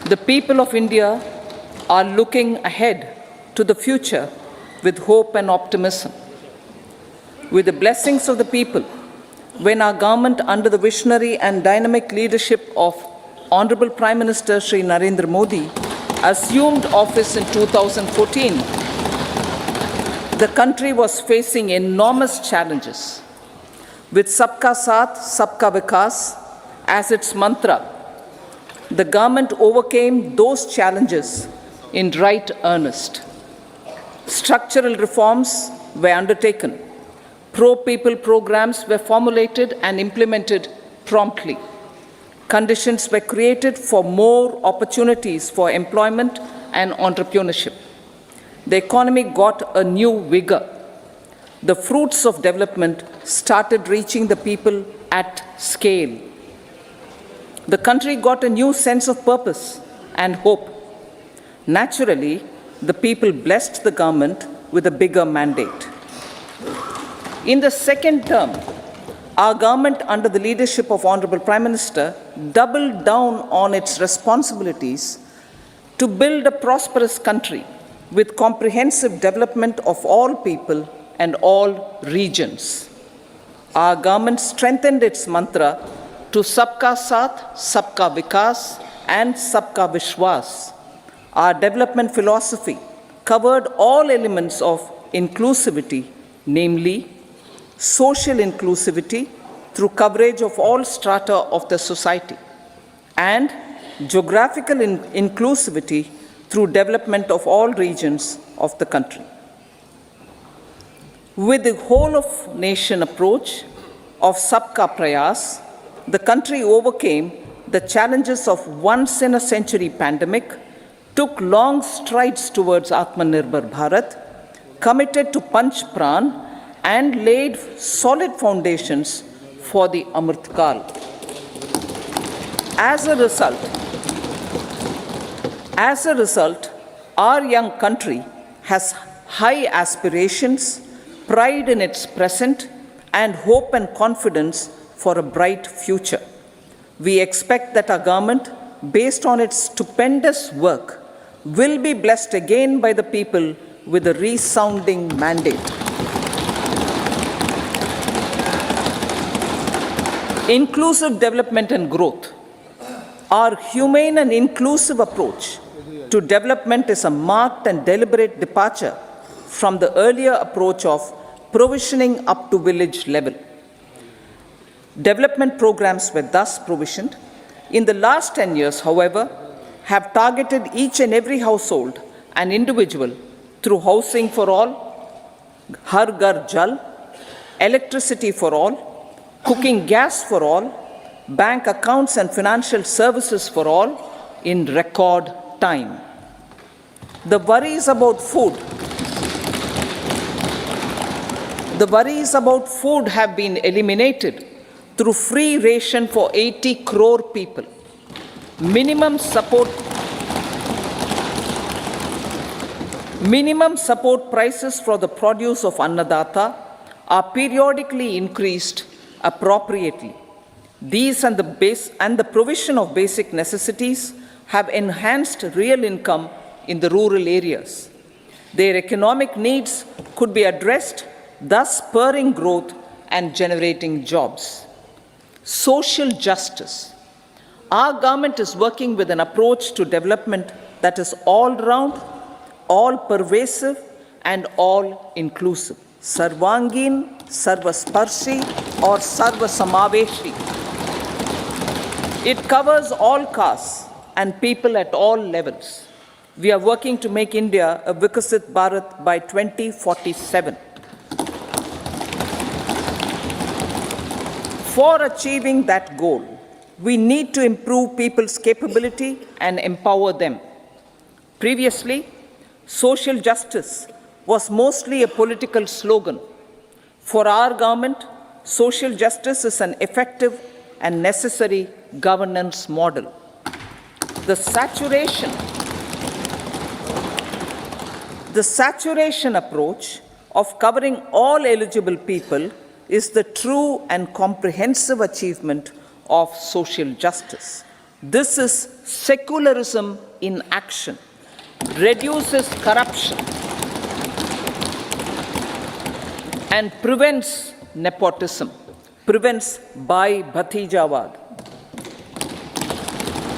The people of India are looking ahead to the future with hope and optimism. With the blessings of the people, when our government, under the visionary and dynamic leadership of Honorable Prime Minister Shri Narendra Modi, assumed office in 2014, the country was facing enormous challenges. With Sabka Saath, Sabka Vikas as its mantra, the government overcame those challenges in right earnest. Structural reforms were undertaken. Pro-people programs were formulated and implemented promptly. Conditions were created for more opportunities for employment and entrepreneurship. The economy got a new vigor. The fruits of development started reaching the people at scale. The country got a new sense of purpose and hope. Naturally, the people blessed the government with a bigger mandate. In the second term, our government, under the leadership of Honorable Prime Minister, doubled down on its responsibilities to build a prosperous country with comprehensive development of all people and all regions. Our government strengthened its mantra to Sabka Saath, Sabka Vikas and Sabka Vishwas. Our development philosophy covered all elements of inclusivity, namely social inclusivity through coverage of all strata of the society, and geographical inclusivity through development of all regions of the country. With the whole of nation approach of Sabka Prayas, the country overcame the challenges of once in a century pandemic, took long strides towards Atmanirbhar Bharat, committed to Panch Pran, and laid solid foundations for the Amrit Kal. As a result, our young country has high aspirations, pride in its present, and hope and confidence for a bright future. We expect that our government, based on its stupendous work, will be blessed again by the people with a resounding mandate. Inclusive development and growth. Our humane and inclusive approach to development is a marked and deliberate departure from the earlier approach of provisioning up to village level. Development programs were thus provisioned. In the last 10 years, however, have targeted each and every household and individual through housing for all, Har Ghar Jal, electricity for all, cooking gas for all, bank accounts and financial services for all in record time. The worries about food have been eliminated through free ration for 80 crore people. Minimum support prices for the produce of Annadata are periodically increased appropriately. These and the provision of basic necessities have enhanced real income in the rural areas. Their economic needs could be addressed, thus spurring growth and generating jobs. Social justice. Our government is working with an approach to development that is all-round, all-pervasive, and all-inclusive. Sarvangin, Sarvasparshi, or Sarvasamaveshi. It covers all castes and people at all levels. We are working to make India a Vikasit Bharat by 2047. For achieving that goal, we need to improve people's capability and empower them. Previously, social justice was mostly a political slogan. For our government, social justice is an effective and necessary governance model. The saturation approach of covering all eligible people is the true and comprehensive achievement of social justice. This is secularism in action, reduces corruption, and prevents nepotism, prevents Bhai Bhatijawad.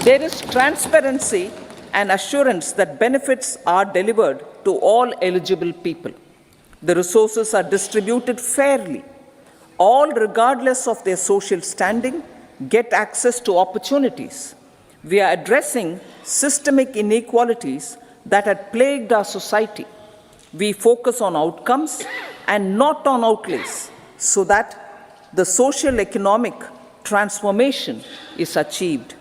There is transparency and assurance that benefits are delivered to all eligible people. The resources are distributed fairly. All, regardless of their social standing, get access to opportunities. We are addressing systemic inequalities that had plagued our society. We focus on outcomes and not on outlays so that the social economic transformation is achieved.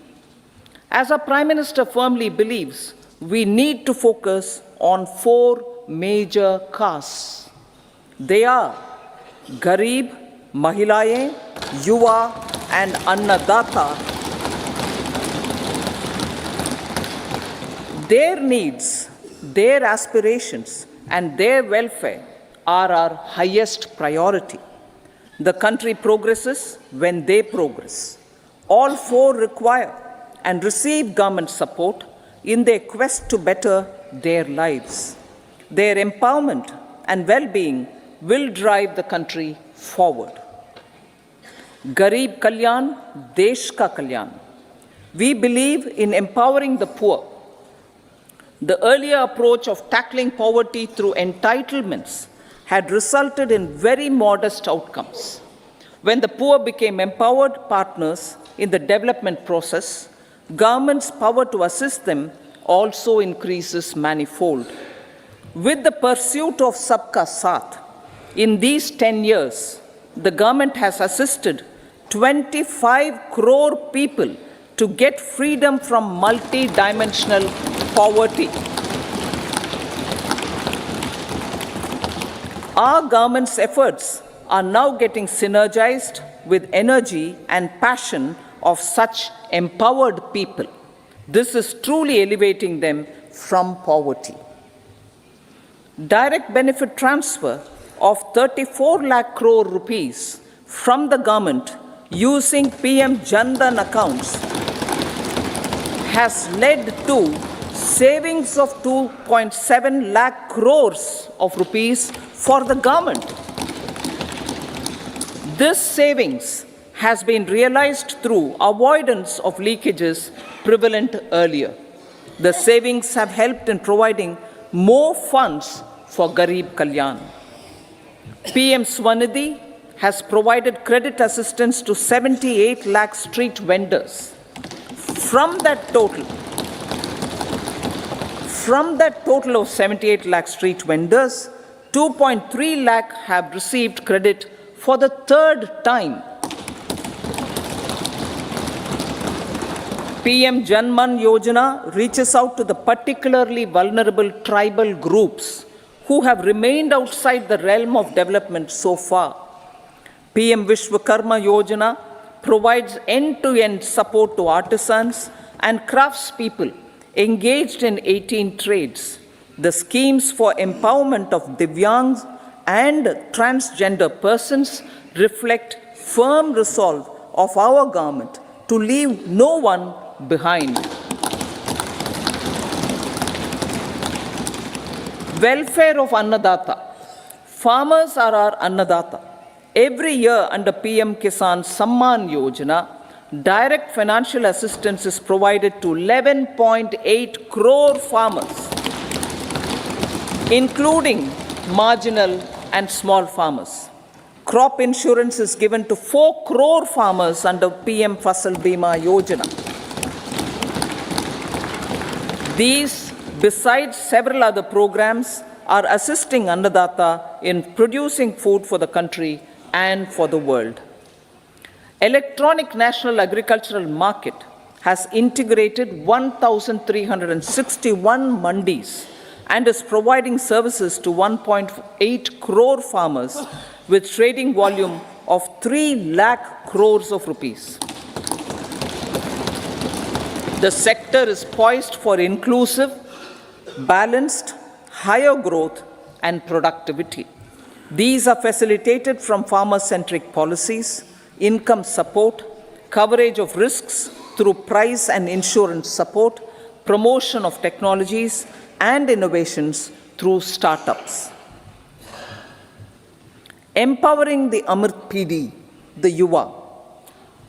As our Prime Minister firmly believes, we need to focus on 4 major castes. They are Garib, Mahilaye, Yuva, and Annadata. Their needs, their aspirations, and their welfare are our highest priority. The country progresses when they progress. All 4 require and receive government support in their quest to better their lives. Their empowerment and well-being will drive the country forward. Garib Kalyan, Desh Ka Kalyan. We believe in empowering the poor. The earlier approach of tackling poverty through entitlements had resulted in very modest outcomes. When the poor became empowered partners in the development process, government's power to assist them also increases manifold. With the pursuit of Sabka Saath, in these 10 years, the government has assisted 25 crore people to get freedom from multi-dimensional poverty. Our government's efforts are now getting synergized with energy and passion of such empowered people. This is truly elevating them from poverty. Direct benefit transfer of 34 lakh crore rupees from the government using PM Jan Dhan accounts has led to savings of 2.7 lakh crores of rupees for the government. This savings has been realized through avoidance of leakages prevalent earlier. The savings have helped in providing more funds for Garib Kalyan. PM Swanidhi has provided credit assistance to 78 lakh street vendors. From that total of 78 lakh street vendors, 2.3 lakh have received credit for the 3rd time. PM Janman Yojana reaches out to the particularly vulnerable tribal groups who have remained outside the realm of development so far. PM Vishwakarma Yojana provides end-to-end support to artisans and craftspeople engaged in 18 trades. The schemes for empowerment of Divyangs and transgender persons reflect firm resolve of our government to leave no one behind. Welfare of Annadata. Farmers are our Annadata. Every year under PM Kisan Samman Yojana, direct financial assistance is provided to 11.8 crore farmers, including marginal and small farmers. Crop insurance is given to 4 crore farmers under PM Fasal Bima Yojana. These, besides several other programs, are assisting Annadata in producing food for the country and for the world. Electronic National Agricultural Market has integrated 1,361 mandis and is providing services to 1.8 crore farmers with trading volume of 3 lakh crores of rupees. The sector is poised for inclusive, balanced, higher growth and productivity. These are facilitated from farmer-centric policies, income support, coverage of risks, through price and insurance support, promotion of technologies and innovations through startups. Empowering the Amrit PD, the Yuva.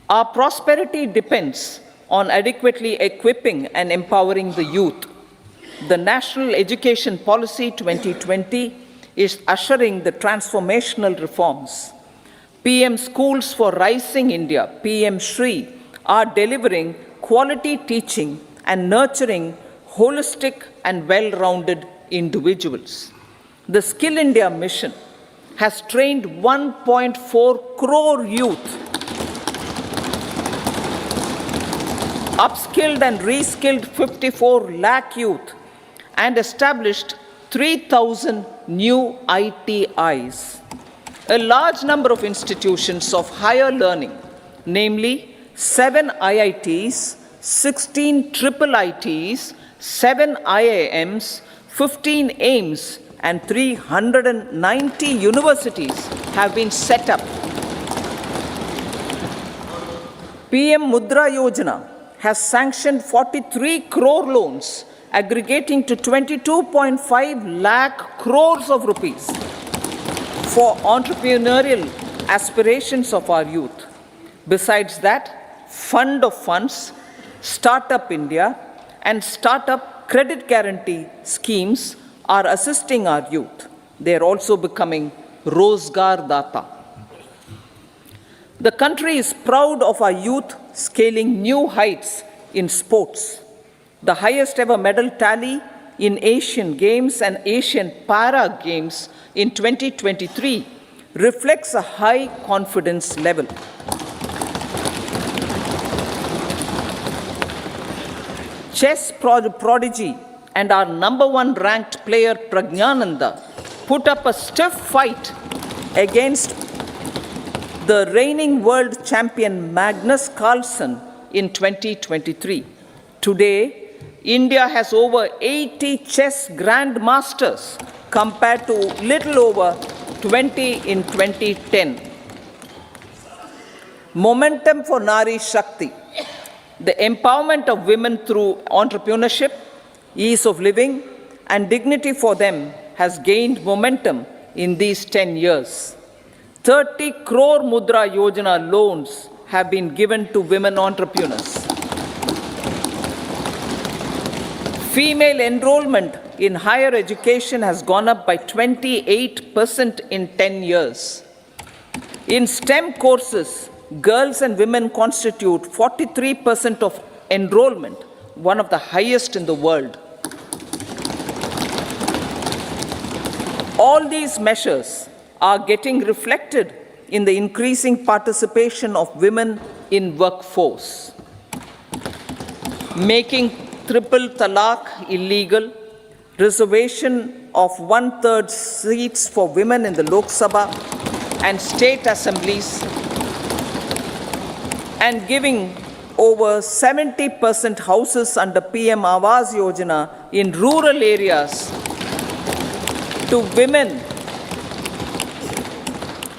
Our prosperity depends on adequately equipping and empowering the youth. The National Education Policy 2020 is ushering the transformational reforms. PM Schools for Rising India, PM Shri, are delivering quality teaching and nurturing holistic and well-rounded individuals. The Skill India mission has trained 1.4 crore youth, upskilled and reskilled 54 lakh youth, and established 3,000 new ITIs. A large number of institutions of higher learning, namely 7 IITs, 16 triple ITs, 7 IIMs, 15 AIMS, and 390 universities have been set up. PM Mudra Yojana has sanctioned 43 crore loans aggregating to 22.5 lakh crores of rupees for entrepreneurial aspirations of our youth. Besides that, Fund of Funds, Startup India, and Startup Credit Guarantee schemes are assisting our youth. They are also becoming Rozgar Data. The country is proud of our youth scaling new heights in sports. The highest ever medal tally in Asian Games and Asian Para Games in 2023 reflects a high confidence level. Chess prodigy and our #1 ranked player Pragnananda put up a stiff fight against the reigning world champion Magnus Carlsen in 2023. Today, India has over 80 chess grandmasters compared to little over 20 in 2010. Momentum for Nari Shakti. The empowerment of women through entrepreneurship, ease of living, and dignity for them has gained momentum in these 10 years. 30 crore Mudra Yojana loans have been given to women entrepreneurs. Female enrollment in higher education has gone up by 28% in 10 years. In STEM courses, girls and women constitute 43% of enrollment, one of the highest in the world. All these measures are getting reflected in the increasing participation of women in workforce. Making triple talaq illegal, reservation of 1/3 seats for women in the Lok Sabha and state assemblies, and giving over 70% houses under PM Awas Yojana in rural areas to women,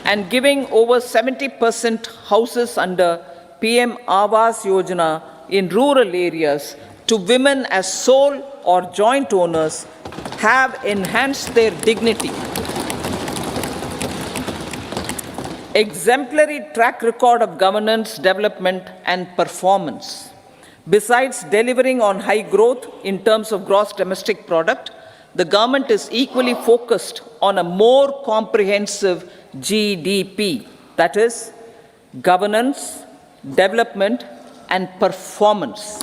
and giving over 70% houses under PM Awas Yojana in rural areas to women as sole or joint owners have enhanced their dignity. Exemplary track record of governance, development, and performance. Besides delivering on high growth in terms of gross domestic product, the government is equally focused on a more comprehensive GDP, that is, governance, development, and performance.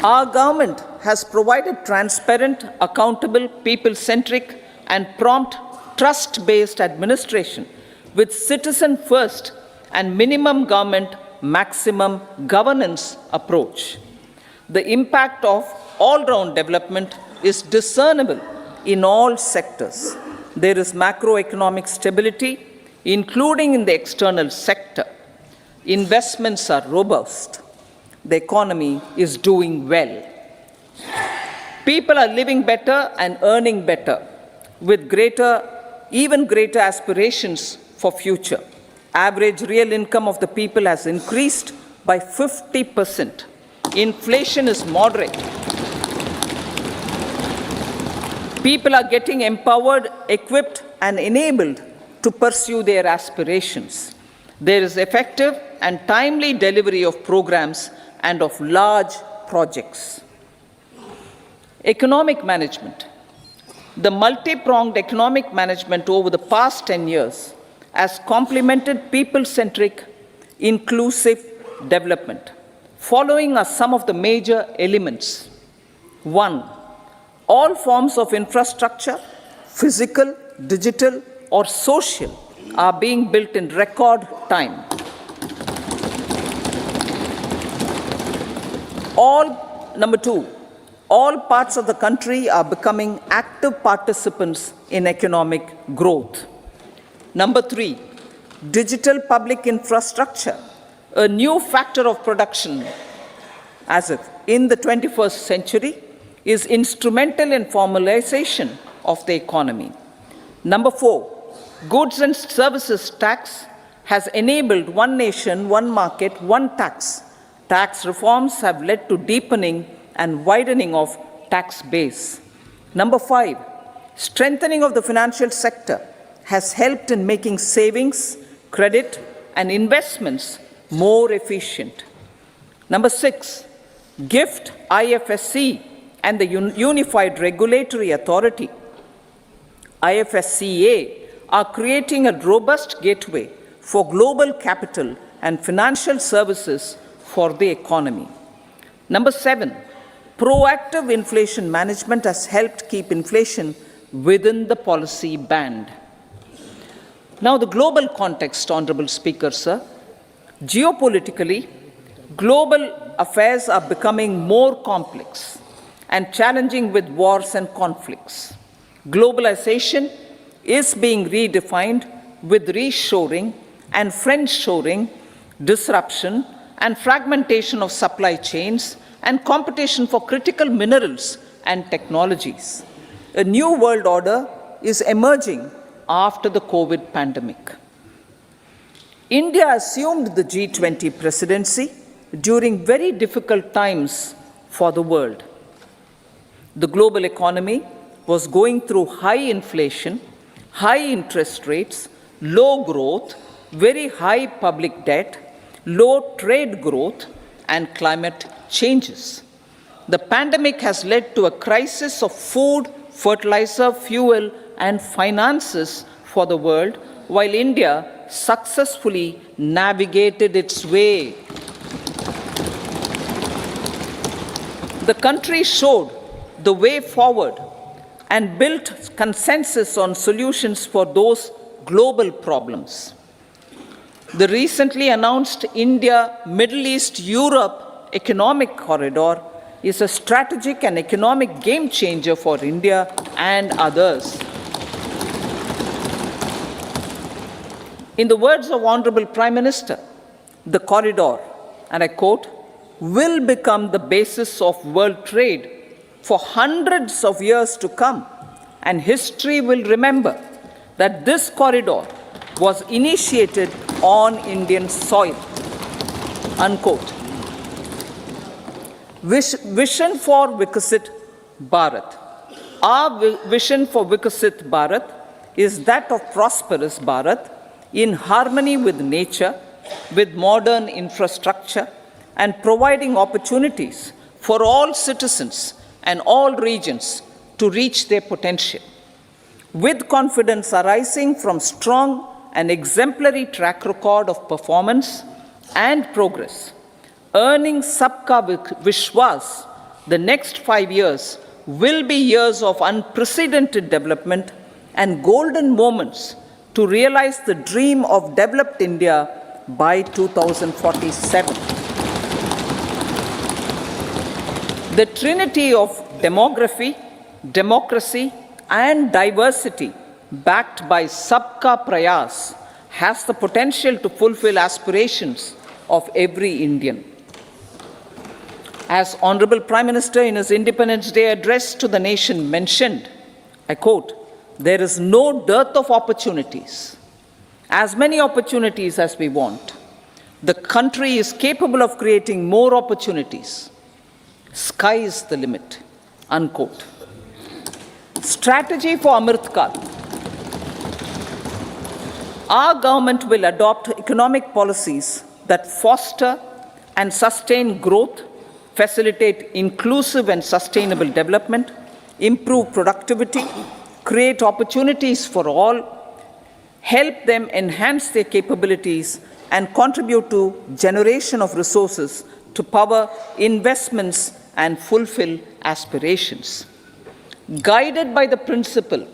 Our government has provided transparent, accountable, people-centric, and prompt, trust-based administration with citizen-first and minimum government, maximum governance approach. The impact of all-round development is discernible in all sectors. There is macroeconomic stability, including in the external sector. Investments are robust. The economy is doing well. People are living better and earning better, with even greater aspirations for future. Average real income of the people has increased by 50%. Inflation is moderate. People are getting empowered, equipped, and enabled to pursue their aspirations. There is effective and timely delivery of programs and of large projects. Economic management. The multi-pronged economic management over the past 10 years has complemented people-centric, inclusive development. Following are some of the major elements. 1. All forms of infrastructure, physical, digital, or social, are being built in record time. Number 2, all parts of the country are becoming active participants in economic growth. Number 3, digital public infrastructure, a new factor of production as if in the 21st century, is instrumental in formalization of the economy. Number 4, goods and services tax has enabled one nation, one market, one tax. Tax reforms have led to deepening and widening of tax base. Number 5, strengthening of the financial sector has helped in making savings, credit, and investments more efficient. Number 6, GIFT, IFSC, and the Unified Regulatory Authority, IFSCA, are creating a robust gateway for global capital and financial services for the economy. Number 7, proactive inflation management has helped keep inflation within the policy band. Now, the global context, Honorable Speaker, sir. Geopolitically, global affairs are becoming more complex and challenging with wars and conflicts. Globalization is being redefined with reshoring and friendshoring, disruption and fragmentation of supply chains, and competition for critical minerals and technologies. A new world order is emerging after the COVID pandemic. India assumed the G20 presidency during very difficult times for the world. The global economy was going through high inflation, high interest rates, low growth, very high public debt, low trade growth, and climate changes. The pandemic has led to a crisis of food, fertilizer, fuel, and finances for the world, while India successfully navigated its way. The country showed the way forward and built consensus on solutions for those global problems. The recently announced India-Middle East-Europe economic corridor is a strategic and economic game changer for India and others. In the words of Honorable Prime Minister, the corridor, and I quote, will become the basis of world trade for hundreds of years to come, and history will remember that this corridor was initiated on Indian soil, unquote. Vision for Vikasit Bharat. Our vision for Vikasit Bharat is that of prosperous Bharat in harmony with nature, with modern infrastructure, and providing opportunities for all citizens and all regions to reach their potential. With confidence arising from strong and exemplary track record of performance and progress, earning Sabka Vishwas, the next 5 years will be years of unprecedented development and golden moments to realize the dream of developed India by 2047. The trinity of demography, democracy, and diversity backed by Sabka Prayas has the potential to fulfill aspirations of every Indian. As Honorable Prime Minister in his Independence Day address to the nation mentioned, I quote, "There is no dearth of opportunities. as many opportunities as we want. The country is capable of creating more opportunities. Sky is the limit, unquote. Strategy for Amrit Kal. Our government will adopt economic policies that foster and sustain growth, facilitate inclusive and sustainable development, improve productivity, create opportunities for all, help them enhance their capabilities, and contribute to generation of resources to power investments and fulfill aspirations. Guided by the principle,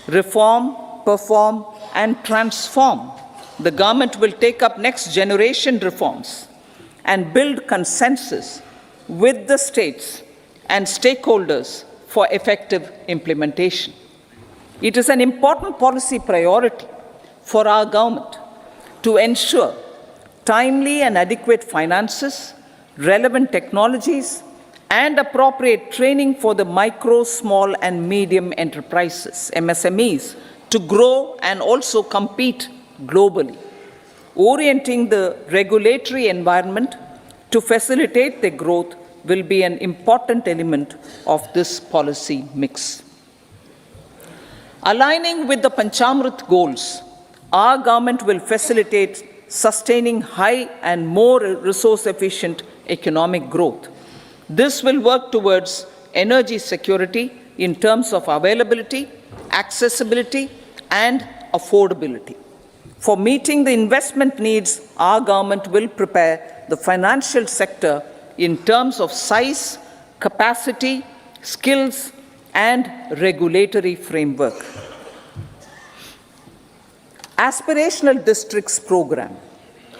reform, perform, and transform, the government will take up next generation reforms and build consensus with the states and stakeholders for effective implementation. It is an important policy priority for our government to ensure timely and adequate finances, relevant technologies, and appropriate training for the micro, small, and medium enterprises, MSMEs, to grow and also compete globally. Orienting the regulatory environment to facilitate their growth will be an important element of this policy mix. Aligning with the Panchamrit goals, our government will facilitate sustaining high and more resource-efficient economic growth. This will work towards energy security in terms of availability, accessibility, and affordability. For meeting the investment needs, our government will prepare the financial sector in terms of size, capacity, skills, and regulatory framework. Aspirational Districts Program.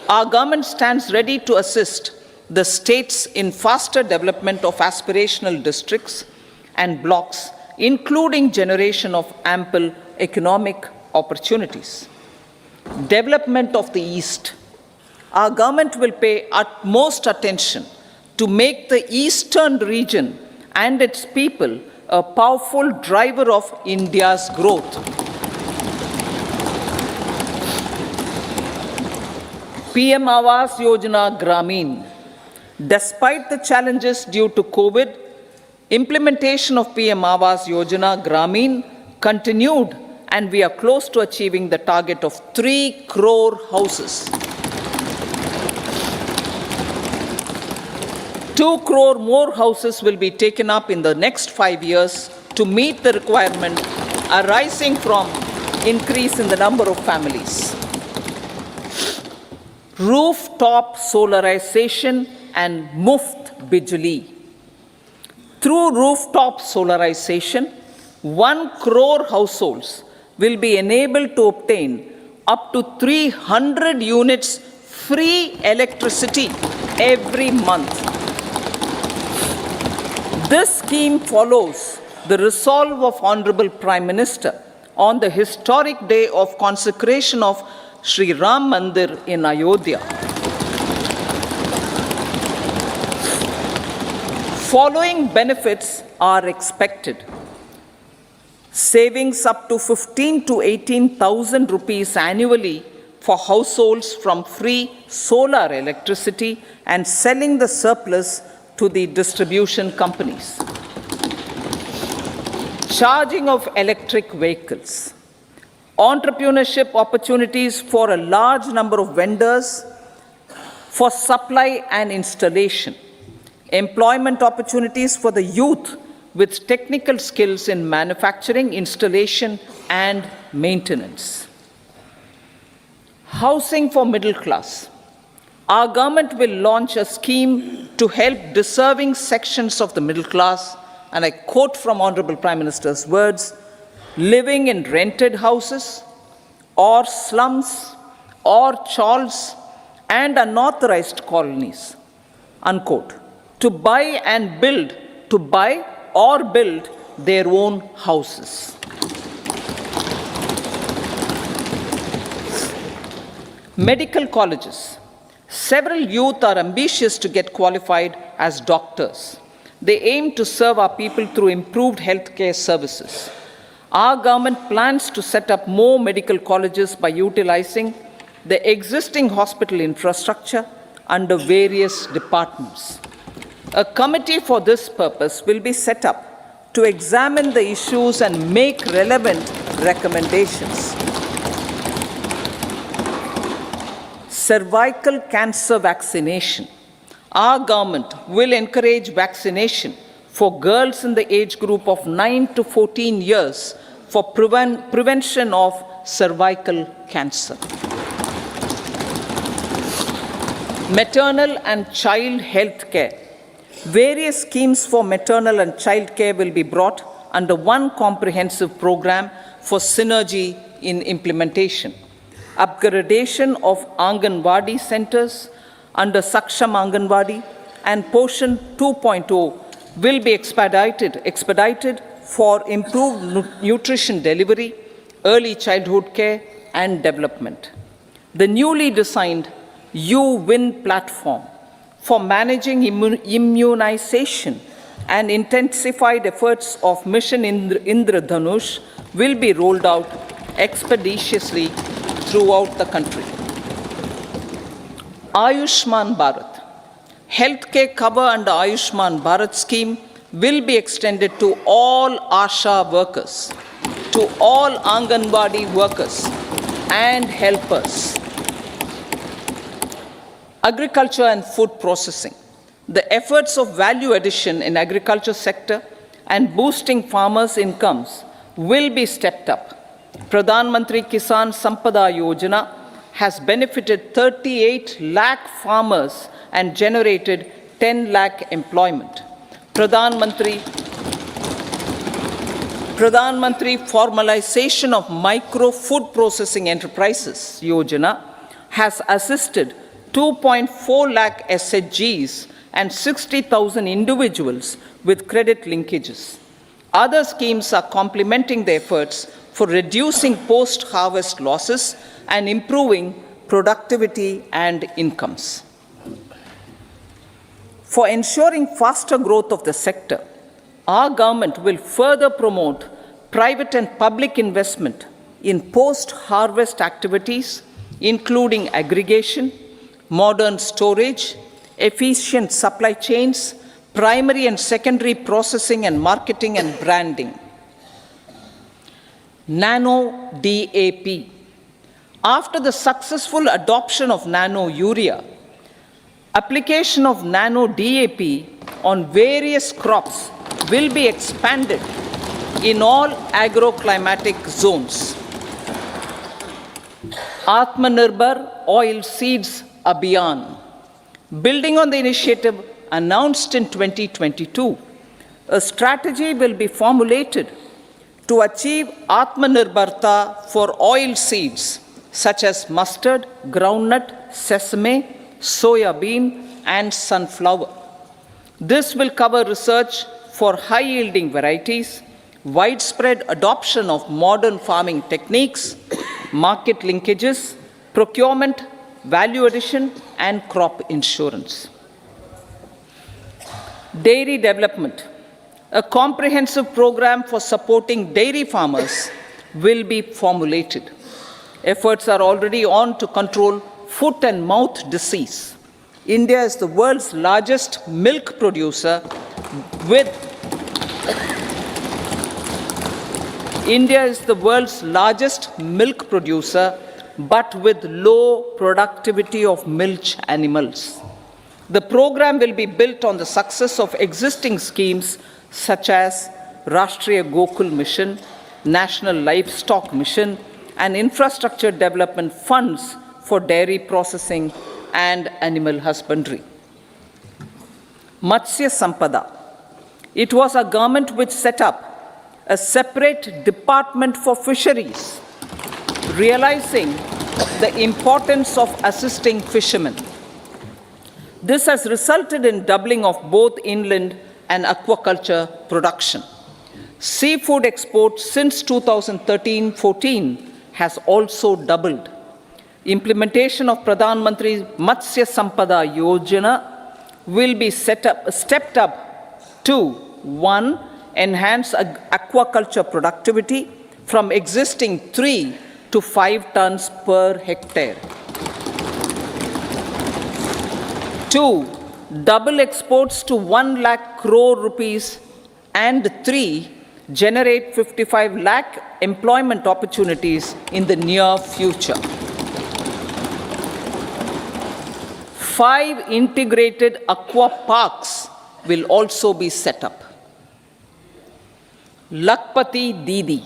Our government stands ready to assist the states in faster development of aspirational districts and blocks, including generation of ample economic opportunities. Development of the East. Our government will pay utmost attention to make the eastern region and its people a powerful driver of India's growth. PM Awas Yojana Gramin. Despite the challenges due to COVID, implementation of PM Awas Yojana Gramin continued, and we are close to achieving the target of 3 crore houses. 2 crore more houses will be taken up in the next 5 years to meet the requirement arising from increase in the number of families. Rooftop solarization and Muft Bijli. Through rooftop solarization, 1 crore households will be enabled to obtain up to 300 units free electricity every month. This scheme follows the resolve of Honorable Prime Minister on the historic day of consecration of Sri Ram Mandir in Ayodhya. Following benefits are expected. Savings up to 15 to 18,000 rupees annually for households from free solar electricity and selling the surplus to the distribution companies. Charging of electric vehicles. Entrepreneurship opportunities for a large number of vendors for supply and installation. Employment opportunities for the youth with technical skills in manufacturing, installation, and maintenance. Housing for middle class. Our government will launch a scheme to help deserving sections of the middle class, and I quote from Honorable Prime Minister's words, living in rented houses or slums or chawls and unauthorized colonies, unquote, to buy or build their own houses. Medical colleges. Several youth are ambitious to get qualified as doctors. They aim to serve our people through improved healthcare services. Our government plans to set up more medical colleges by utilizing the existing hospital infrastructure under various departments. A committee for this purpose will be set up to examine the issues and make relevant recommendations. Cervical cancer vaccination. Our government will encourage vaccination for girls in the age group of 9 to 14 years for prevention of cervical cancer. Maternal and child health care. Various schemes for maternal and child care will be brought under one comprehensive program for synergy in implementation. Upgradation of Anganwadi centers under Saksham Anganwadi and Poshan 2.0 will be expedited for improved nutrition delivery, early childhood care and development. The newly designed U-Win platform for managing immunization and intensified efforts of Mission Indradhanush will be rolled out expeditiously throughout the country. Ayushman Bharat. Healthcare cover under Ayushman Bharat scheme will be extended to all ASHA workers, to all Anganwadi workers and helpers. Agriculture and food processing. The efforts of value addition in agriculture sector and boosting farmers' incomes will be stepped up. Pradhan Mantri Kisan Sampada Yojana has benefited 38 lakh farmers and generated 10 lakh employment. Pradhan Mantri Formalization of Micro Food Processing Enterprises Yojana has assisted 2.4 lakh SHGs and 60,000 individuals with credit linkages. Other schemes are complementing the efforts for reducing post-harvest losses and improving productivity and incomes. For ensuring faster growth of the sector, our government will further promote private and public investment in post-harvest activities, including aggregation, modern storage, efficient supply chains, primary and secondary processing and marketing and branding. Nano DAP. After the successful adoption of nano urea, application of nano DAP on various crops will be expanded in all agroclimatic zones. Atmanirbhar Oil Seeds Abhiyan. Building on the initiative announced in 2022, a strategy will be formulated to achieve Atmanirbharta for oil seeds such as mustard, groundnut, sesame, soya bean, and sunflower. This will cover research for high-yielding varieties, widespread adoption of modern farming techniques, market linkages, procurement, value addition, and crop insurance. Dairy development. A comprehensive program for supporting dairy farmers will be formulated. Efforts are already on to control foot and mouth disease. India is the world's largest milk producer with but with low productivity of milch animals. The program will be built on the success of existing schemes such as Rashtriya Gokul Mission, National Livestock Mission, and infrastructure development funds for dairy processing and animal husbandry. Matsya Sampada. It was our government which set up a separate department for fisheries, realizing the importance of assisting fishermen. This has resulted in doubling of both inland and aquaculture production. Seafood exports since 2013-14 has also doubled. Implementation of Pradhan Mantri Matsya Sampada Yojana will be stepped up to 1. enhance aquaculture productivity from existing 3 to 5 tons per hectare. 2. Double exports to 1 lakh crore rupees. And 3. Generate 55 lakh employment opportunities in the near future. 5 integrated aqua parks will also be set up. Lakpati Didi.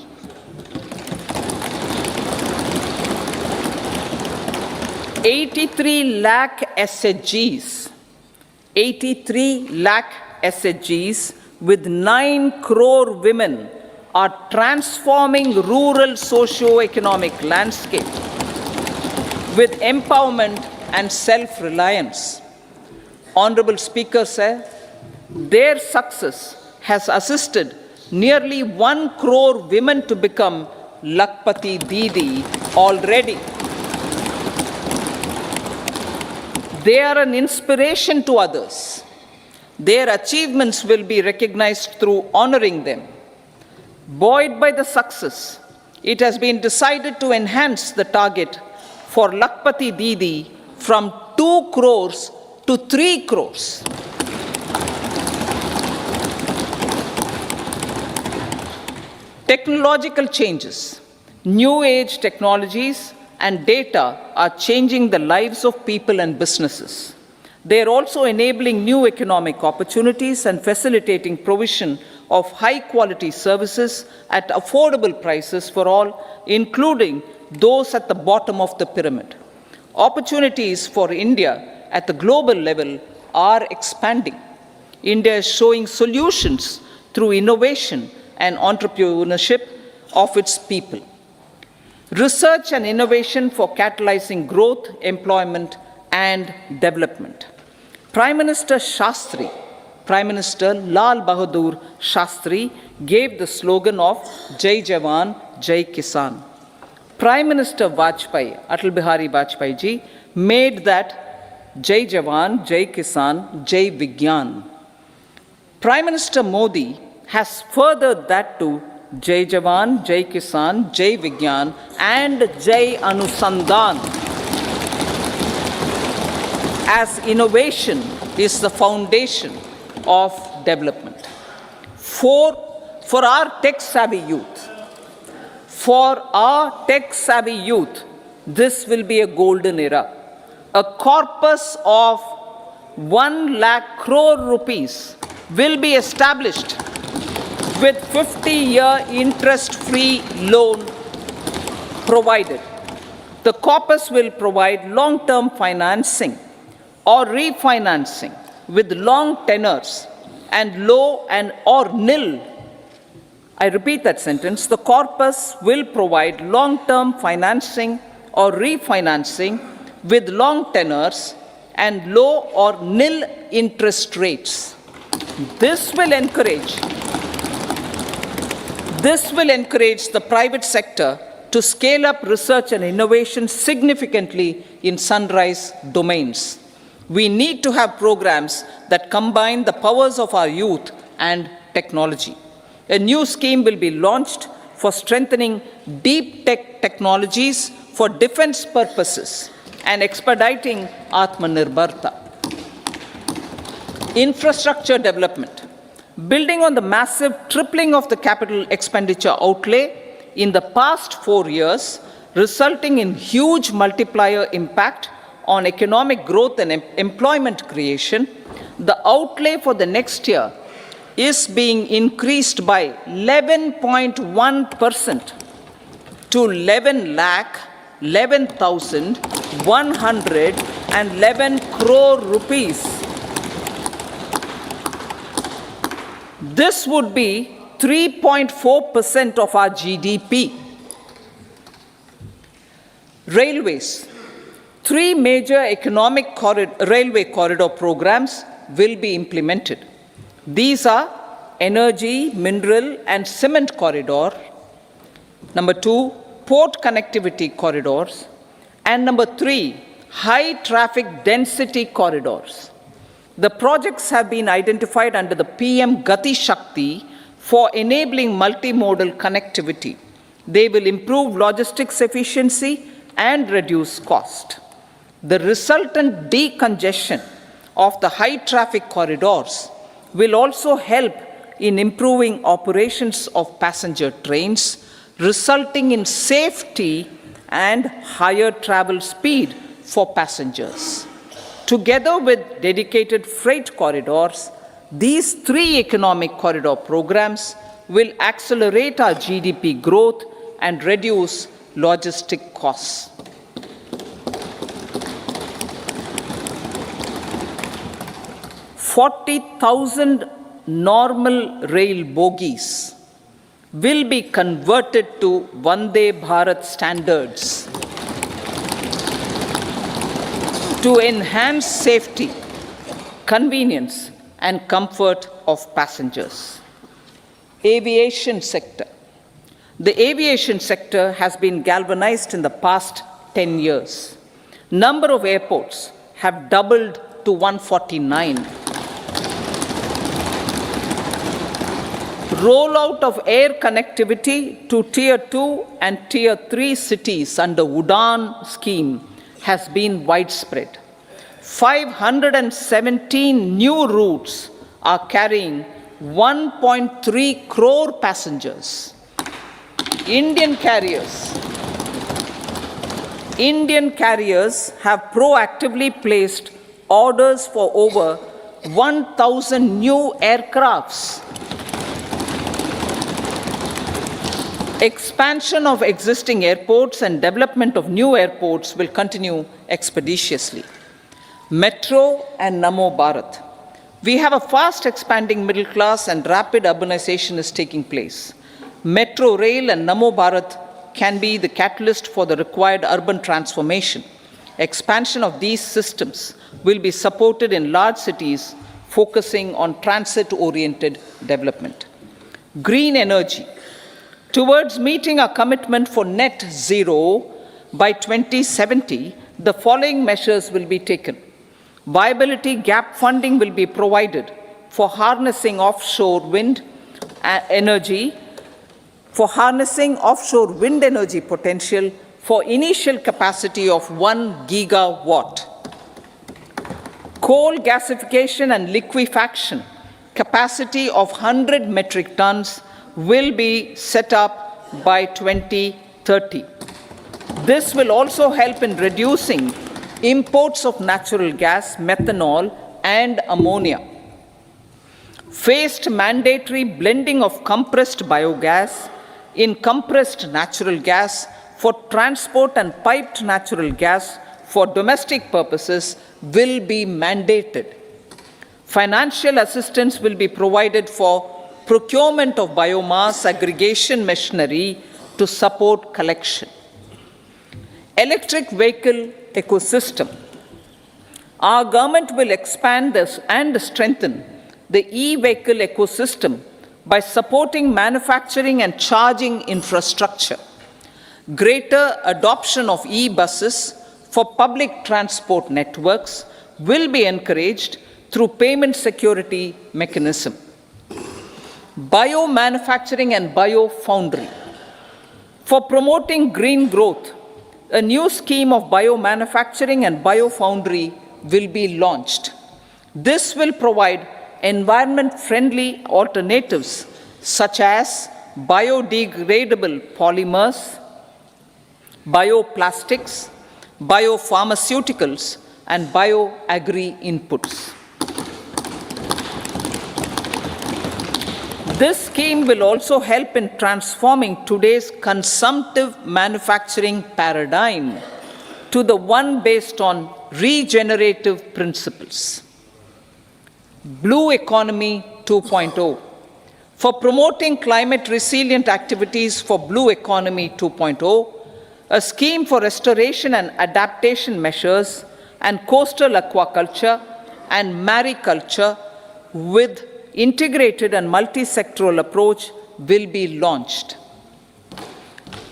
83 lakh SHGs. 83 lakh SHGs with 9 crore women are transforming rural socio-economic landscape with empowerment and self-reliance. Honorable Speaker, sir, their success has assisted nearly 1 crore women to become Lakpati Didi already. They are an inspiration to others. Their achievements will be recognized through honoring them. Buoyed by the success, it has been decided to enhance the target for Lakpati Didi from 2 crores to 3 crores. Technological changes, new age technologies, and data are changing the lives of people and businesses. They are also enabling new economic opportunities and facilitating provision of high-quality services at affordable prices for all, including those at the bottom of the pyramid. Opportunities for India at the global level are expanding. India is showing solutions through innovation and entrepreneurship of its people. Research and innovation for catalyzing growth, employment, and development. Prime Minister Shastri, Prime Minister Lal Bahadur Shastri gave the slogan of Jai Jawan, Jai Kisan. Prime Minister Vajpayee, Atal Bihari Vajpayee ji, made that Jai Jawan, Jai Kisan, Jai Vigyan. Prime Minister Modi has furthered that to Jai Jawan, Jai Kisan, Jai Vigyan, and Jai Anusandhan, as innovation is the foundation of development. For our tech-savvy youth, this will be a golden era. A corpus of 1 lakh crore rupees will be established with 50-year interest-free loan provided. The corpus will provide long-term financing or refinancing with long tenors and low and or nil. I repeat that sentence. The corpus will provide long-term financing or refinancing with long tenors and low or nil interest rates. This will encourage the private sector to scale up research and innovation significantly in sunrise domains. We need to have programs that combine the powers of our youth and technology. A new scheme will be launched for strengthening deep tech technologies for defense purposes and expediting Atmanirbharta. Infrastructure development. Building on the massive tripling of the capital expenditure outlay in the past 4 years, resulting in huge multiplier impact on economic growth and employment creation, the outlay for the next year is being increased by 11.1% to 11,111 crore rupees. This would be 3.4% of our GDP. Railways. 3 major railway corridor programs will be implemented. These are energy, mineral, and cement corridor. Number 2, port connectivity corridors. And number 3, high traffic density corridors. The projects have been identified under the PM Gati Shakti for enabling multimodal connectivity. They will improve logistics efficiency and reduce cost. The resultant decongestion of the high traffic corridors will also help in improving operations of passenger trains, resulting in safety and higher travel speed for passengers. Together with dedicated freight corridors, these three economic corridor programs will accelerate our GDP growth and reduce logistic costs. "40,000 normal rail bogies will be converted to Vande Bharat standards to enhance safety, convenience, and comfort of passengers." Aviation sector. The aviation sector has been galvanized in the past 10 years. Number of airports have doubled to 149. Rollout of air connectivity to Tier 2 and Tier 3 cities under UDAN scheme has been widespread. 517 new routes are carrying 1.3 crore passengers. Indian carriers have proactively placed orders for over 1,000 new aircrafts. Expansion of existing airports and development of new airports will continue expeditiously. Metro and Namo Bharat. We have a fast expanding middle class and rapid urbanization is taking place. Metro rail and Namo Bharat can be the catalyst for the required urban transformation. Expansion of these systems will be supported in large cities focusing on transit-oriented development. Green energy. Towards meeting our commitment for net zero by 2070, the following measures will be taken. Viability gap funding will be provided for harnessing offshore wind energy potential for initial capacity of 1 gigawatt. Coal gasification and liquefaction capacity of 100 metric tons will be set up by 2030. This will also help in reducing imports of natural gas, methanol, and ammonia. Phased mandatory blending of compressed biogas in compressed natural gas for transport and piped natural gas for domestic purposes will be mandated. Financial assistance will be provided for procurement of biomass aggregation machinery to support collection. Electric vehicle ecosystem. Our government will expand this and strengthen the e-vehicle ecosystem by supporting manufacturing and charging infrastructure. Greater adoption of e-buses for public transport networks will be encouraged through payment security mechanism. Biomanufacturing and biofoundry. For promoting green growth, a new scheme of biomanufacturing and biofoundry will be launched. This will provide environment-friendly alternatives such as biodegradable polymers, bioplastics, biopharmaceuticals, and bioagri inputs. This scheme will also help in transforming today's consumptive manufacturing paradigm to the one based on regenerative principles. Blue Economy 2.0. For promoting climate resilient activities for Blue Economy 2.0, a scheme for restoration and adaptation measures and coastal aquaculture and mariculture with integrated and multi-sectoral approach will be launched.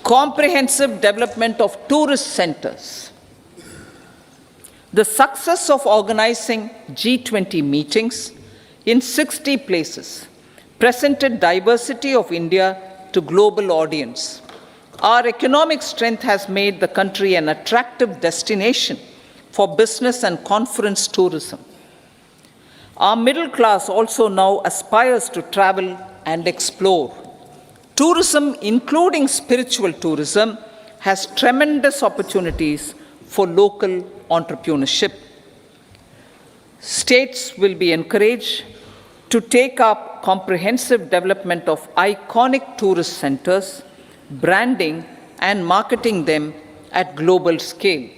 Comprehensive development of tourist centers. The success of organizing G20 meetings in 60 places presented diversity of India to global audience. Our economic strength has made the country an attractive destination for business and conference tourism. Our middle class also now aspires to travel and explore. Tourism, including spiritual tourism, has tremendous opportunities for local entrepreneurship. States will be encouraged to take up comprehensive development of iconic tourist centers, branding and marketing them at global scale.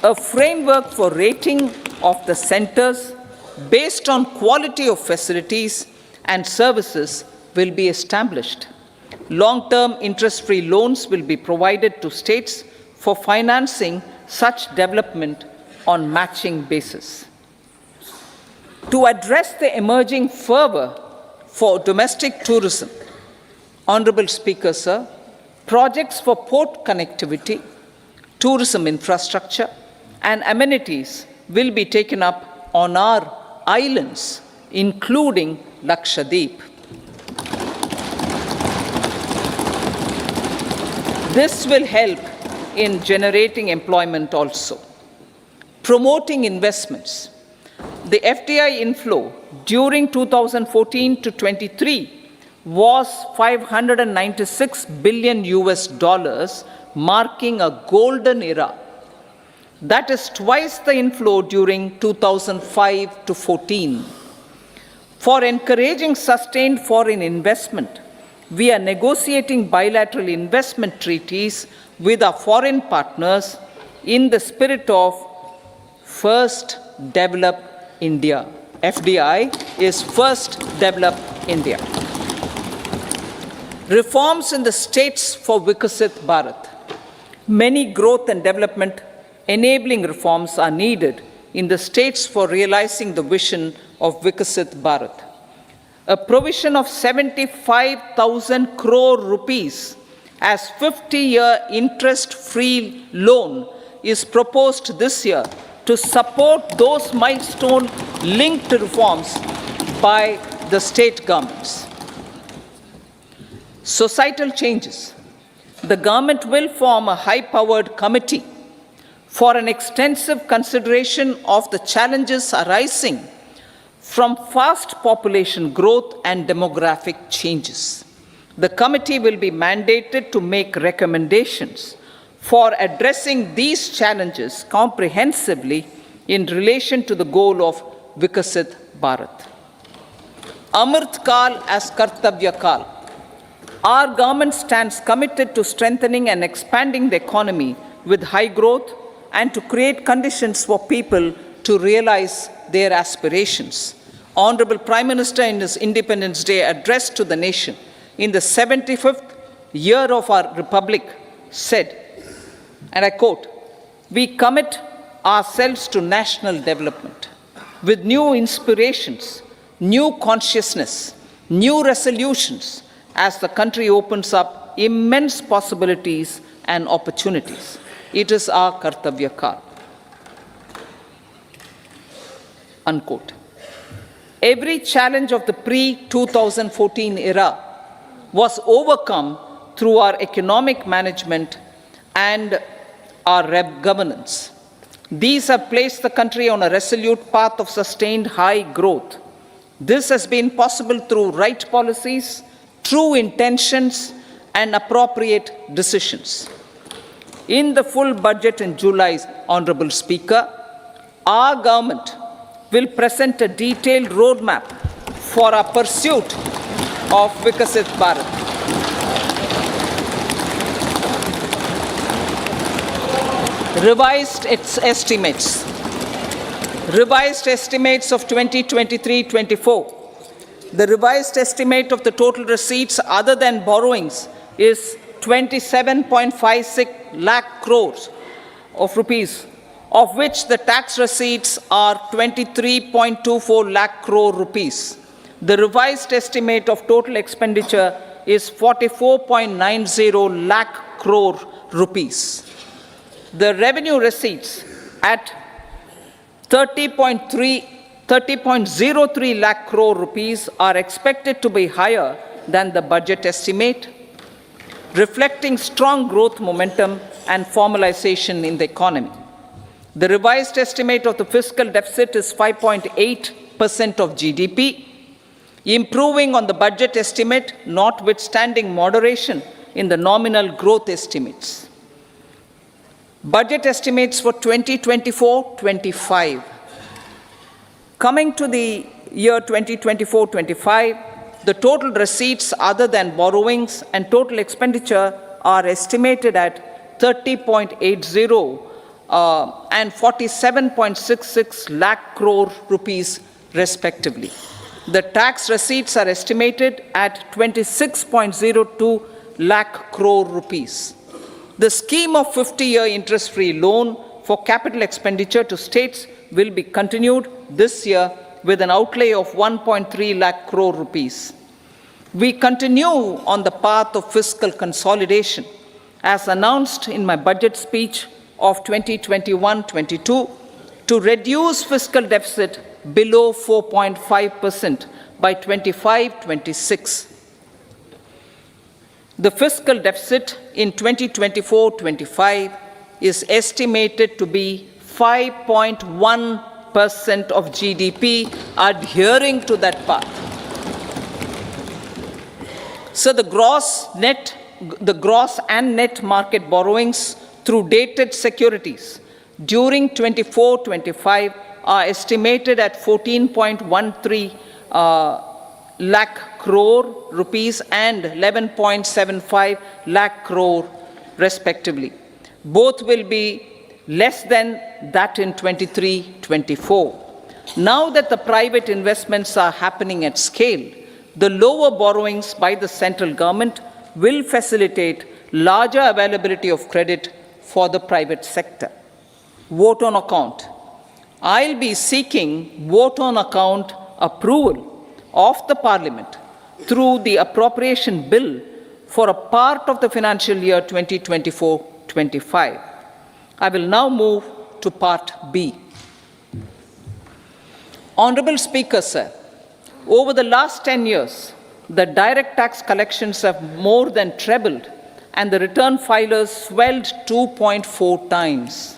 A framework for rating of the centers based on quality of facilities and services will be established. Long-term interest-free loans will be provided to states for financing such development on matching basis. To address the emerging fervor for domestic tourism, Honorable Speaker, sir, projects for port connectivity, tourism infrastructure, and amenities will be taken up on our islands, including Lakshadweep. This will help in generating employment also. Promoting investments. The FDI inflow during 2014 to 23 was $596 billion US, marking a golden era. That is twice the inflow during 2005 to 14. For encouraging sustained foreign investment, we are negotiating bilateral investment treaties with our foreign partners in the spirit of First Develop India. FDI is First Develop India. Reforms in the states for Vikasit Bharat. Many growth and development enabling reforms are needed in the states for realizing the vision of Vikasit Bharat. A provision of 75,000 crore rupees as 50-year interest-free loan is proposed this year to support those milestone-linked reforms by the state governments. Societal changes. The government will form a high-powered committee for an extensive consideration of the challenges arising from fast population growth and demographic changes. The committee will be mandated to make recommendations for addressing these challenges comprehensively in relation to the goal of Vikasit Bharat. Amrit Kal as Kartavya Kal. Our government stands committed to strengthening and expanding the economy with high growth and to create conditions for people to realize their aspirations. Honorable Prime Minister, in his Independence Day address to the nation in the 75th year of our Republic, said, and I quote, "We commit ourselves to national development with new inspirations, new consciousness, new resolutions as the country opens up immense possibilities and opportunities. It is our Kartavya Kal." Unquote. Every challenge of the pre-2014 era was overcome through our economic management and our governance. These have placed the country on a resolute path of sustained high growth. This has been possible through right policies, true intentions, and appropriate decisions. In the full budget in July, Honorable Speaker, our government will present a detailed roadmap for our pursuit of Vikasit Bharat. Revised estimates. Revised estimates of 2023-24. The revised estimate of the total receipts other than borrowings is 27.56 lakh crores of rupees, of which the tax receipts are 23.24 lakh crore rupees. The revised estimate of total expenditure is 44.90 lakh crore rupees. The revenue receipts at 30.3 30.03 lakh crore rupees are expected to be higher than the budget estimate, reflecting strong growth momentum and formalization in the economy. The revised estimate of the fiscal deficit is 5.8% of GDP, improving on the budget estimate, notwithstanding moderation in the nominal growth estimates. Budget estimates for 2024-25. Coming to the year 2024-25, the total receipts other than borrowings and total expenditure are estimated at 30.80 and 47.66 lakh crore rupees respectively. The tax receipts are estimated at 26.02 lakh crore rupees. The scheme of 50-year interest-free loan for capital expenditure to states will be continued this year with an outlay of 1.3 lakh crore rupees. We continue on the path of fiscal consolidation, as announced in my budget speech of 2021-22, to reduce fiscal deficit below 4.5% by 25-26. The fiscal deficit in 2024-25 is estimated to be 5.1% of GDP, adhering to that path. So the gross and net market borrowings through dated securities during 24-25 are estimated at 14.13 lakh crore rupees and 11.75 lakh crore respectively. Both will be less than that in 23-24. Now that the private investments are happening at scale, the lower borrowings by the central government will facilitate larger availability of credit for the private sector. Vote on account. I'll be seeking vote on account approval of the Parliament through the appropriation bill for a part of the financial year 2024-25. I will now move to Part B. Honorable Speaker, sir, over the last 10 years, the direct tax collections have more than trebled and the return filers swelled 2.4 times.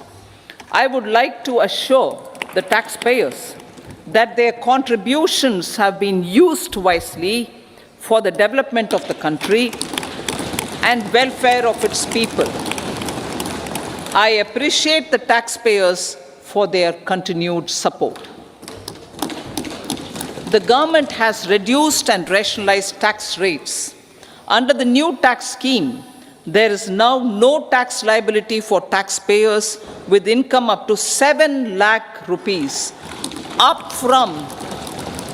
I would like to assure the taxpayers that their contributions have been used wisely for the development of the country and welfare of its people. I appreciate the taxpayers for their continued support. The government has reduced and rationalized tax rates. Under the new tax scheme, there is now no tax liability for taxpayers with income up to 7 lakh rupees, up from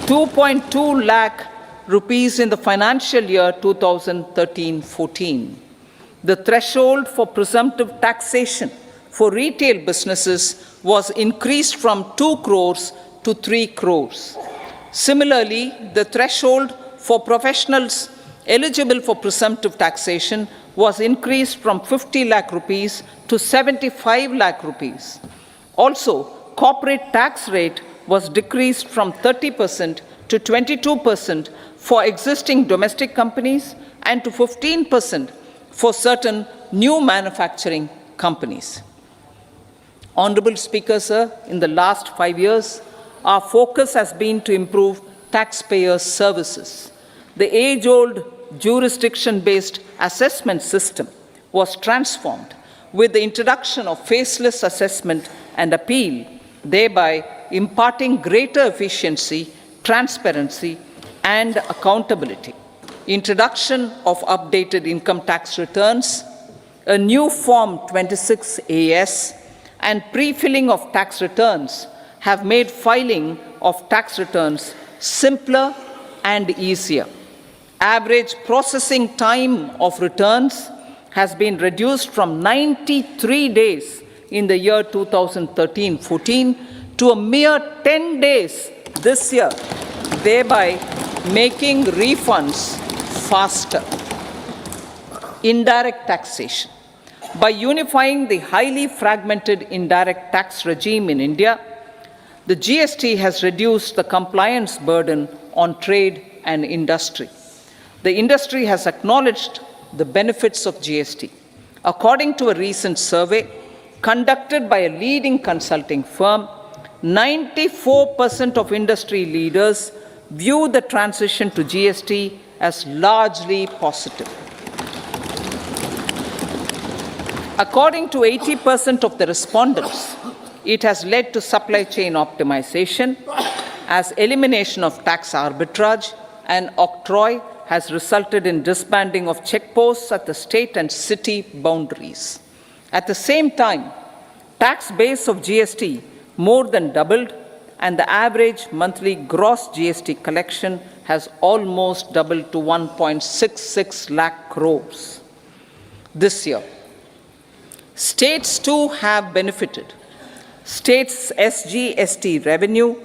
2.2 lakh rupees in the financial year 2013-14. The threshold for presumptive taxation for retail businesses was increased from 2 crores to 3 crores. Similarly, the threshold for professionals eligible for presumptive taxation was increased from 50 lakh rupees to 75 lakh rupees. Also, corporate tax rate was decreased from 30% to 22% for existing domestic companies and to 15% for certain new manufacturing companies. Honorable Speaker, sir, in the last 5 years, our focus has been to improve taxpayer services. The age-old jurisdiction-based assessment system was transformed with the introduction of faceless assessment and appeal, thereby imparting greater efficiency, transparency, and accountability. Introduction of updated income tax returns, a new Form 26AS, and pre-filling of tax returns have made filing of tax returns simpler and easier. Average processing time of returns has been reduced from 93 days in the year 2013-14 to a mere 10 days this year, thereby making refunds faster. Indirect taxation. By unifying the highly fragmented indirect tax regime in India, The GST has reduced the compliance burden on trade and industry. The industry has acknowledged the benefits of GST. According to a recent survey conducted by a leading consulting firm, 94% of industry leaders view the transition to GST as largely positive. According to 80% of the respondents, it has led to supply chain optimization, as elimination of tax arbitrage and octroi has resulted in disbanding of checkposts at the state and city boundaries. At the same time, tax base of GST more than doubled, and the average monthly gross GST collection has almost doubled to 1.66 lakh crores this year. States too have benefited. States' SGST revenue,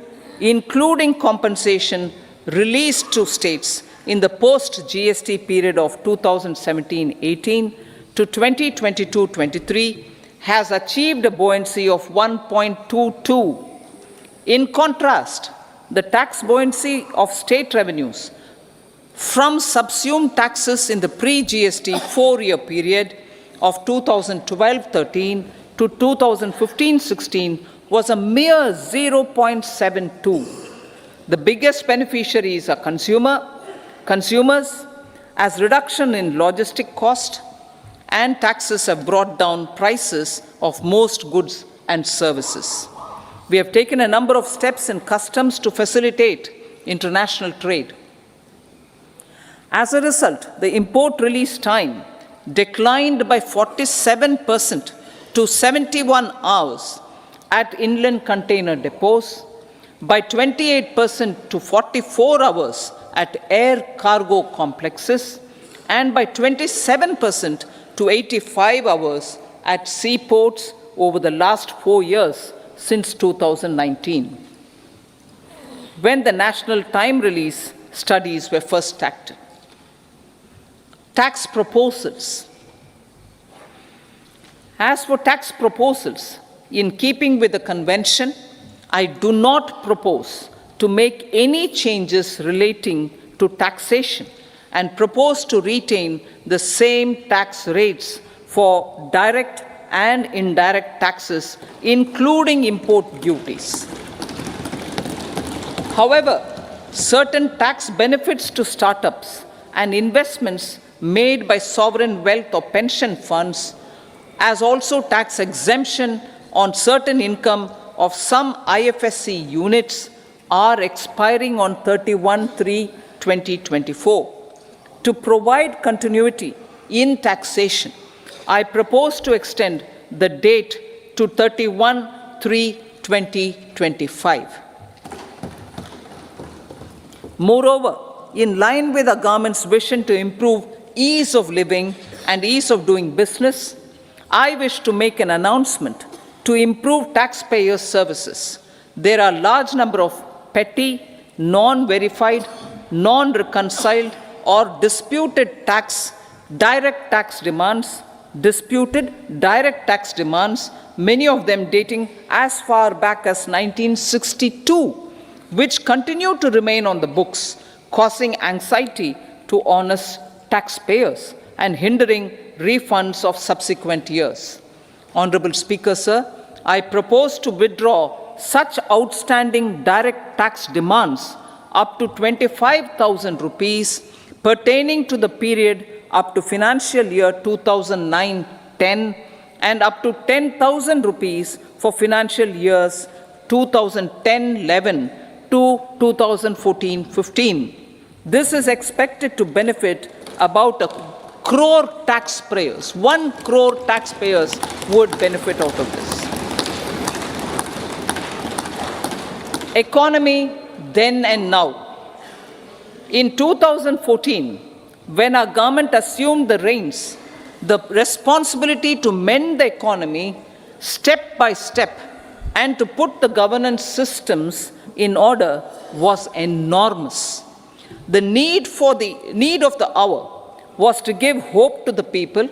including compensation released to states in the post-GST period of 2017-18 to 2022-23, has achieved a buoyancy of 1.22. In contrast, the tax buoyancy of state revenues from subsumed taxes in the pre-GST four-year period of 2012-13 to 2015-16 was a mere 0.72. The biggest beneficiaries are consumers, as reduction in logistic cost and taxes have brought down prices of most goods and services. We have taken a number of steps in customs to facilitate international trade. As a result, the import release time declined by 47% to 71 hours at inland container depots, by 28% to 44 hours at air cargo complexes, and by 27% to 85 hours at seaports over the last 4 years since 2019, when the national time release studies were first acted. Tax proposals. As for tax proposals, in keeping with the convention, I do not propose to make any changes relating to taxation and propose to retain the same tax rates for direct and indirect taxes, including import duties. However, certain tax benefits to startups and investments made by sovereign wealth or pension funds, as also tax exemption on certain income of some IFSC units, are expiring on 31/3/2024. To provide continuity in taxation, I propose to extend the date to 31/3/2025. Moreover, in line with the government's vision to improve ease of living and ease of doing business, I wish to make an announcement to improve taxpayer services. There are a large number of petty, non-verified, non-reconciled, or disputed direct tax demands, many of them dating as far back as 1962, which continue to remain on the books, causing anxiety to honest taxpayers and hindering refunds of subsequent years. Honorable Speaker, sir, I propose to withdraw such outstanding direct tax demands up to 25,000 rupees pertaining to the period up to financial year 2009-10 and up to 10,000 rupees for financial years 2010-11 to 2014-15. This is expected to benefit about 1 crore taxpayers. 1 crore taxpayers would benefit out of this. Economy then and now. In 2014, when our government assumed the reins, the responsibility to mend the economy step by step and to put the governance systems in order was enormous. The need of the hour was to give hope to the people,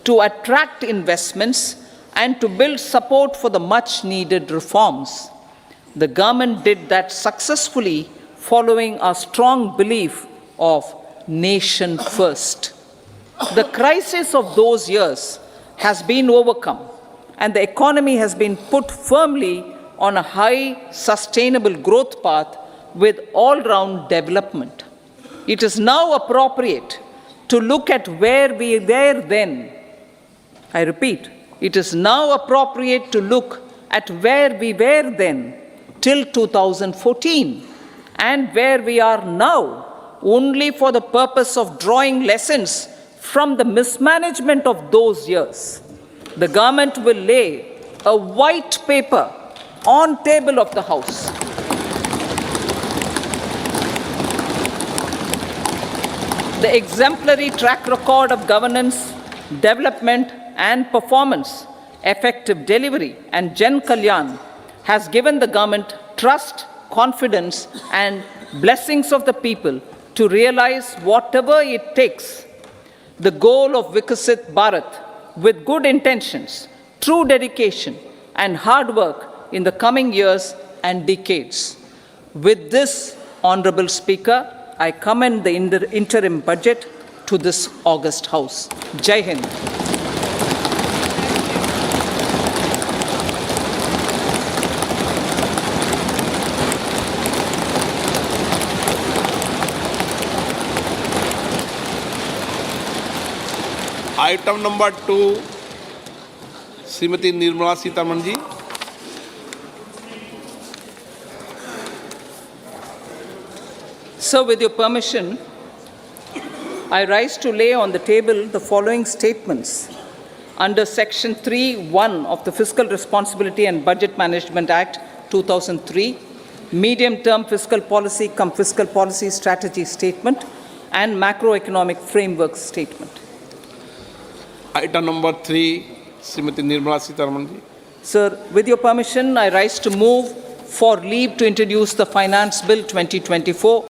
to attract investments, and to build support for the much-needed reforms. The government did that successfully following a strong belief of nation first. The crisis of those years has been overcome and the economy has been put firmly on a high sustainable growth path with all-round development. It is now appropriate to look at where we were then. I repeat, it is now appropriate to look at where we were then till 2014 and where we are now, only for the purpose of drawing lessons from the mismanagement of those years. The government will lay a white paper on table of the House. The exemplary track record of governance, development and performance, effective delivery and Jan Kalyan has given the government trust, confidence and blessings of the people to realize whatever it takes. The goal of Vikasit Bharat with good intentions, true dedication and hard work in the coming years and decades. With this, Honorable Speaker, I commend the interim budget to this august House. Jai Hind. Item number 2, Srimati Nirmala Sitharaman ji. So, with your permission, I rise to lay on the table the following statements under Section 3(1) of the Fiscal Responsibility and Budget Management Act 2003, Medium-Term Fiscal Policy cum Fiscal Policy Strategy Statement and Macroeconomic Framework Statement. Item number 3, Srimati Nirmala Sitharaman ji. Sir, with your permission, I rise to move for leave to introduce the Finance Bill 2024